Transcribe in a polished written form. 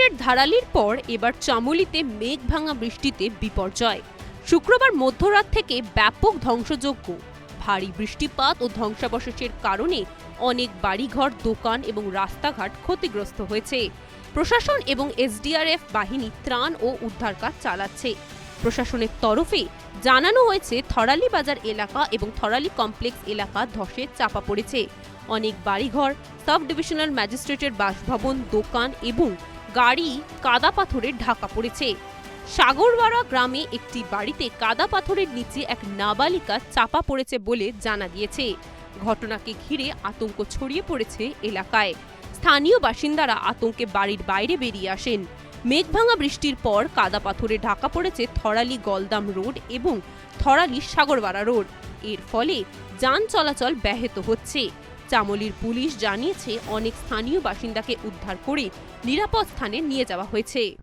বছরের ধারালির পর এবার চামোলিতে মেঘ ভাঙা বৃষ্টিতে বিপর্যয়। শুক্রবার মধ্যরাত থেকে ব্যাপক ধ্বংসযজ্ঞ, ভারী বৃষ্টিপাত ও ধ্বংসাবশেষের কারণে অনেক বাড়িঘর, দোকান এবং রাস্তাঘাট ক্ষতিগ্রস্ত হয়েছে। প্রশাসন এবং এসডিআরএফ বাহিনী ত্রাণ ও উদ্ধার কাজ চালাচ্ছে। প্রশাসনের তরফে জানানো হয়েছে থরালি বাজার এলাকা এবং থরালি কমপ্লেক্স এলাকা ধসে চাপা পড়েছে। অনেক বাড়িঘর, সাব ডিভিশনাল ম্যাজিস্ট্রেটের বাসভবন, দোকান এবং গাড়ি কাদা পাথরে ঢাকা পড়েছে। সাগরওয়াড়া গ্রামে একটি বাড়িতে কাদা পাথরের নিচে এক নাবালিকা চাপা পড়েছে বলে জানা গিয়েছে। ঘটনাকে ঘিরে আতঙ্ক ছড়িয়ে পড়েছে এলাকায়। স্থানীয় বাসিন্দারা আতঙ্কে বাড়ির বাইরে বেরিয়ে আসেন। মেঘভাঙা বৃষ্টির পর কাদা পাথরে ঢাকা পড়েছে থরালি গলদাম রোড এবং থরালি সাগরওয়াড়া রোড। এর ফলে যান চলাচল ব্যাহত হচ্ছে। চামোলির পুলিশ জানিয়েছে অনেক স্থানীয় বাসিন্দাকে উদ্ধার করে নিরাপদ স্থানে নিয়ে যাওয়া হয়েছে।